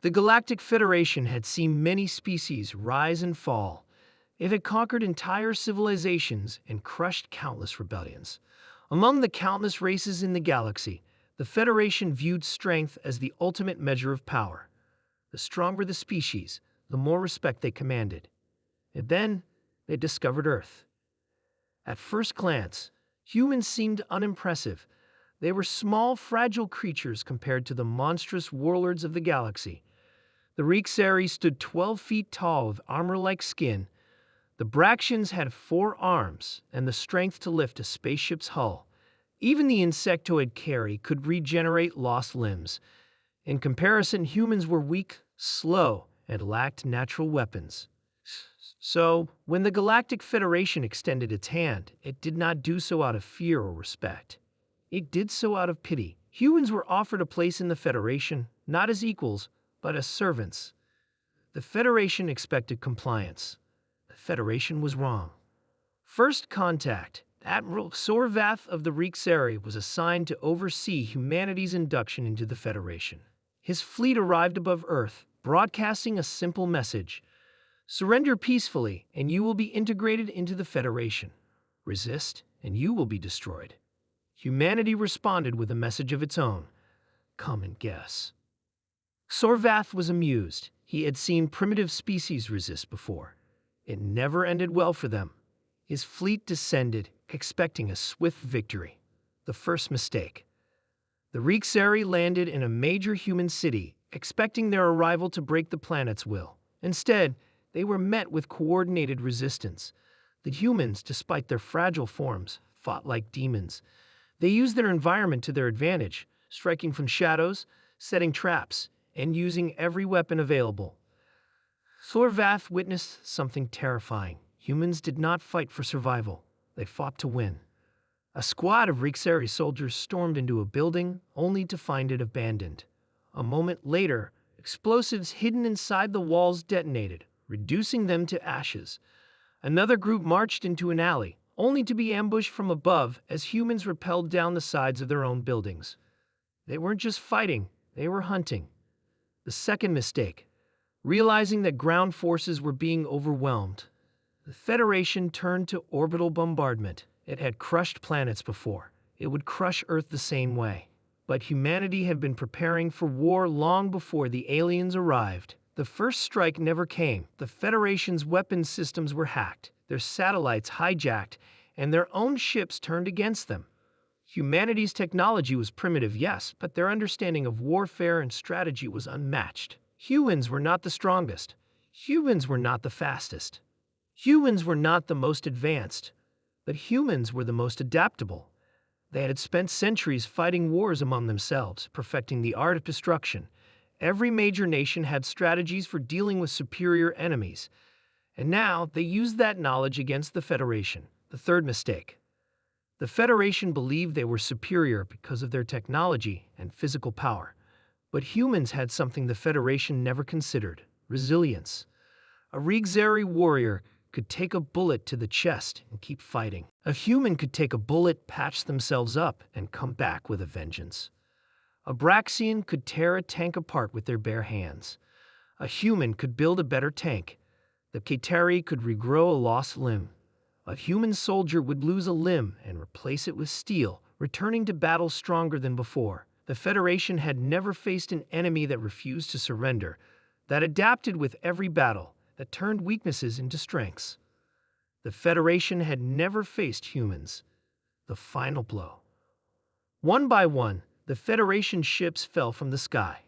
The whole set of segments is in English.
The Galactic Federation had seen many species rise and fall. It had conquered entire civilizations and crushed countless rebellions. Among the countless races in the galaxy, the Federation viewed strength as the ultimate measure of power. The stronger the species, the more respect they commanded. And then they discovered Earth. At first glance, humans seemed unimpressive. They were small, fragile creatures compared to the monstrous warlords of the galaxy. The Rixari stood 12 feet tall with armor-like skin. The Braxians had 4 arms and the strength to lift a spaceship's hull. Even the insectoid Carry could regenerate lost limbs. In comparison, humans were weak, slow, and lacked natural weapons. So, when the Galactic Federation extended its hand, it did not do so out of fear or respect. It did so out of pity. Humans were offered a place in the Federation, not as equals, but as servants. The Federation expected compliance. The Federation was wrong. First contact, Admiral Sorvath of the Rixari was assigned to oversee humanity's induction into the Federation. His fleet arrived above Earth, broadcasting a simple message: surrender peacefully, and you will be integrated into the Federation. Resist, and you will be destroyed. Humanity responded with a message of its own: come and guess. Sorvath was amused. He had seen primitive species resist before. It never ended well for them. His fleet descended, expecting a swift victory. The first mistake. The Rixari landed in a major human city, expecting their arrival to break the planet's will. Instead, they were met with coordinated resistance. The humans, despite their fragile forms, fought like demons. They used their environment to their advantage, striking from shadows, setting traps, and using every weapon available. Sorvath witnessed something terrifying. Humans did not fight for survival. They fought to win. A squad of Rixari soldiers stormed into a building, only to find it abandoned. A moment later, explosives hidden inside the walls detonated, reducing them to ashes. Another group marched into an alley, only to be ambushed from above as humans rappelled down the sides of their own buildings. They weren't just fighting, they were hunting. The second mistake. Realizing that ground forces were being overwhelmed, the Federation turned to orbital bombardment. It had crushed planets before. It would crush Earth the same way. But humanity had been preparing for war long before the aliens arrived. The first strike never came. The Federation's weapons systems were hacked, their satellites hijacked, and their own ships turned against them. Humanity's technology was primitive, yes, but their understanding of warfare and strategy was unmatched. Humans were not the strongest. Humans were not the fastest. Humans were not the most advanced. But humans were the most adaptable. They had spent centuries fighting wars among themselves, perfecting the art of destruction. Every major nation had strategies for dealing with superior enemies. And now they used that knowledge against the Federation. The third mistake. The Federation believed they were superior because of their technology and physical power. But humans had something the Federation never considered: resilience. A Rixari warrior could take a bullet to the chest and keep fighting. A human could take a bullet, patch themselves up, and come back with a vengeance. A Braxian could tear a tank apart with their bare hands. A human could build a better tank. The Kaiteri could regrow a lost limb. A human soldier would lose a limb and replace it with steel, returning to battle stronger than before. The Federation had never faced an enemy that refused to surrender, that adapted with every battle, that turned weaknesses into strengths. The Federation had never faced humans. The final blow. One by one, the Federation ships fell from the sky.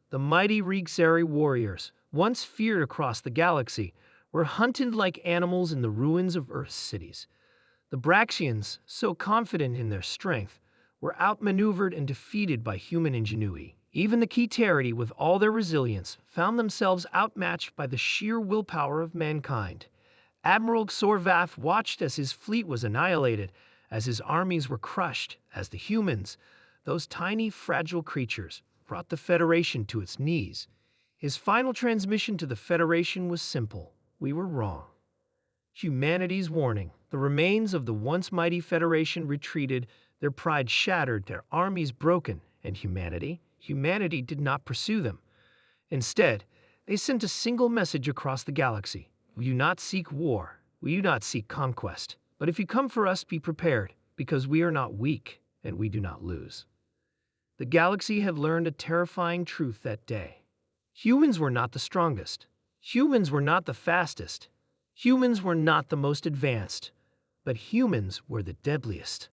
The mighty Rixari warriors, once feared across the galaxy, were hunted like animals in the ruins of Earth's cities. The Braxians, so confident in their strength, were outmaneuvered and defeated by human ingenuity. Even the Kaiteri, with all their resilience, found themselves outmatched by the sheer willpower of mankind. Admiral Sorvath watched as his fleet was annihilated, as his armies were crushed, as the humans, those tiny, fragile creatures, brought the Federation to its knees. His final transmission to the Federation was simple: we were wrong. Humanity's warning. The remains of the once mighty Federation retreated, their pride shattered, their armies broken, and humanity did not pursue them. Instead, they sent a single message across the galaxy. We do not seek war. We do not seek conquest. But if you come for us, be prepared, because we are not weak, and we do not lose. The galaxy had learned a terrifying truth that day. Humans were not the strongest. Humans were not the fastest. Humans were not the most advanced. But humans were the deadliest.